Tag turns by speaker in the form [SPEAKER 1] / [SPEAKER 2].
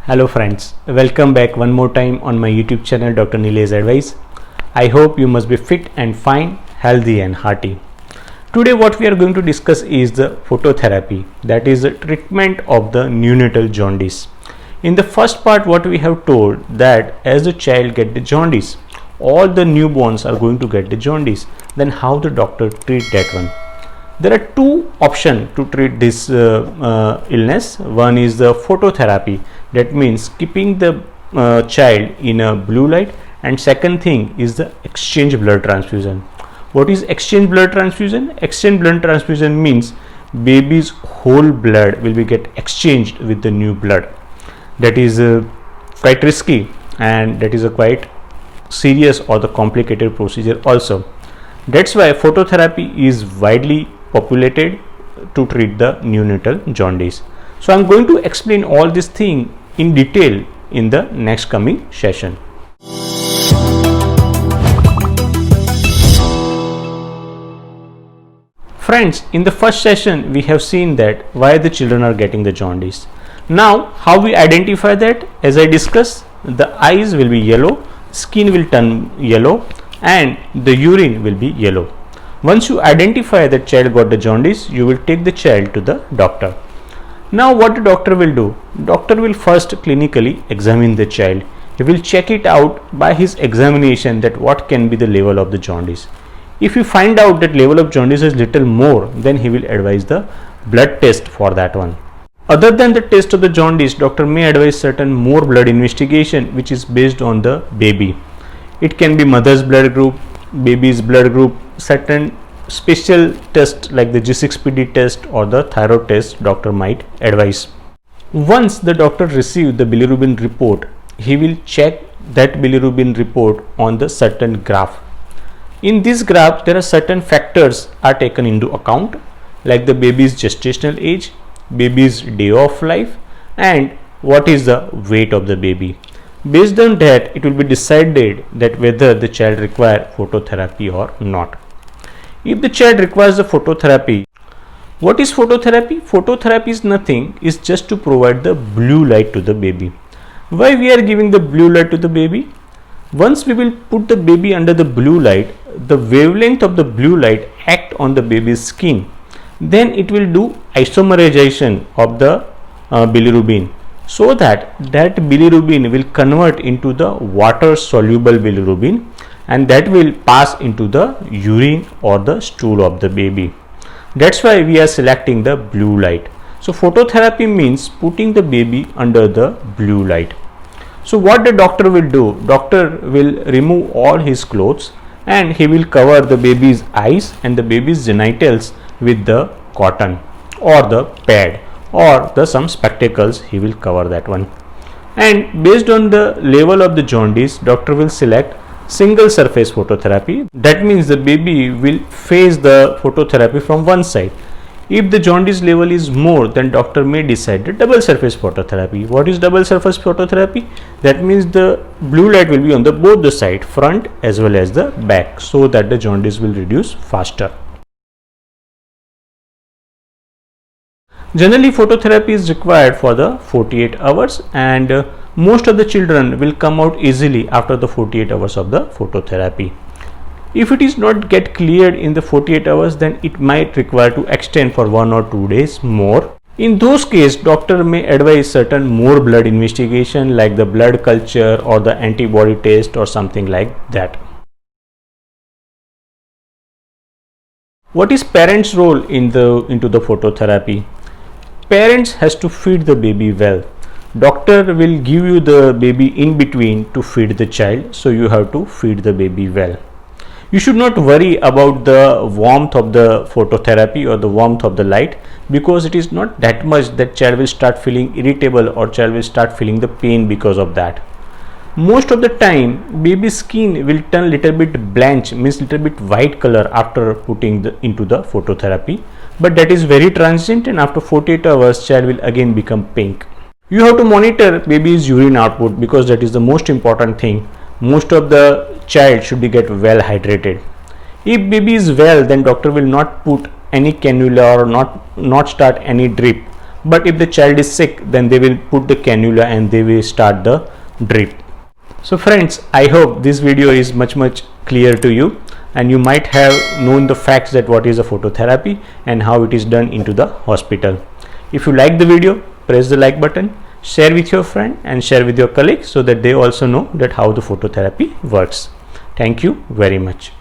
[SPEAKER 1] Hello friends, welcome back one more time on my YouTube channel Dr.Nilesh Advice. I hope you must be fit and fine, healthy and hearty. Today what we are going to discuss is the phototherapy, that is the treatment of the neonatal jaundice. In the first part what we have told that as the child get the jaundice, all the newborns are going to get the jaundice. Then how the doctor treat that one? There are two options to treat this illness. One is the phototherapy, that means keeping the child in a blue light, and second thing is the exchange blood transfusion. What is exchange blood transfusion? Exchange blood transfusion means baby's whole blood will be get exchanged with the new blood. That is quite risky, and that is a quite serious or the complicated procedure also. That's why phototherapy is widely populated to treat the neonatal jaundice. So I'm going to explain all this thing in detail in the next coming session. Friends, in the first session we have seen that why the children are getting the jaundice. Now how we identify that? As I discussed, the eyes will be yellow, skin will turn yellow, and the urine will be yellow. Once you identify that child got the jaundice, you will take the child to the doctor. Now what the doctor will do? Doctor will first clinically examine the child. He will check it out by his examination that what can be the level of the jaundice. If you find out that level of jaundice is little more, then he will advise the blood test for that one. Other than the test of the jaundice, doctor may advise certain more blood investigation which is based on the baby. It can be mother's blood group, baby's blood group, certain special tests like the G6PD test or the thyroid test doctor might advise. Once the doctor receives the bilirubin report, he will check that bilirubin report on the certain graph. In this graph there are certain factors are taken into account, like the baby's gestational age, baby's day of life, and what is the weight of the baby. Based on that, it will be decided that whether the child require phototherapy or not. If the child requires the phototherapy, what is phototherapy? Phototherapy is nothing, is just to provide the blue light to the baby. Why we are giving the blue light to the baby? Once we will put the baby under the blue light, the wavelength of the blue light act on the baby's skin. Then it will do isomerization of the bilirubin, so that bilirubin will convert into the water soluble bilirubin, and that will pass into the urine or the stool of the baby. That's why we are selecting the blue light. So phototherapy means putting the baby under the blue light. So what the doctor will do? Doctor will remove all his clothes and he will cover the baby's eyes and the baby's genitals with the cotton or the pad or the some spectacles. He will cover that one, and based on the level of the jaundice, doctor will select single surface phototherapy. That means the baby will face the phototherapy from one side. If the jaundice level is more, then doctor may decide the double surface phototherapy. What is double surface phototherapy? That means the blue light will be on the both the side, front as well as the back, so that the jaundice will reduce faster. Generally phototherapy is required for the 48 hours, and most of the children will come out easily after the 48 hours of the phototherapy. If it is not get cleared in the 48 hours, then it might require to extend for 1 or 2 days more. In those cases, doctor may advise certain more blood investigation like the blood culture or the antibody test or something like that. What is parents' role into the phototherapy? Parents has to feed the baby well. Doctor will give you the baby in between to feed the child, so you have to feed the baby well. You should not worry about the warmth of the phototherapy or the warmth of the light, because it is not that much that child will start feeling irritable or child will start feeling the pain because of that. Most of the time baby skin will turn little bit blanch, means little bit white color after putting into the phototherapy, but that is very transient, and after 48 hours child will again become pink. You have to monitor baby's urine output, because that is the most important thing. Most of the child should be get well hydrated. If baby is well, then doctor will not put any cannula or not start any drip, but if the child is sick, then they will put the cannula and they will start the drip. So friends, I hope this video is much clear to you, and you might have known the facts that what is a phototherapy and how it is done into the hospital. If you like the video, press the like button, share with your friend and share with your colleagues so that they also know that how the phototherapy works. Thank you very much.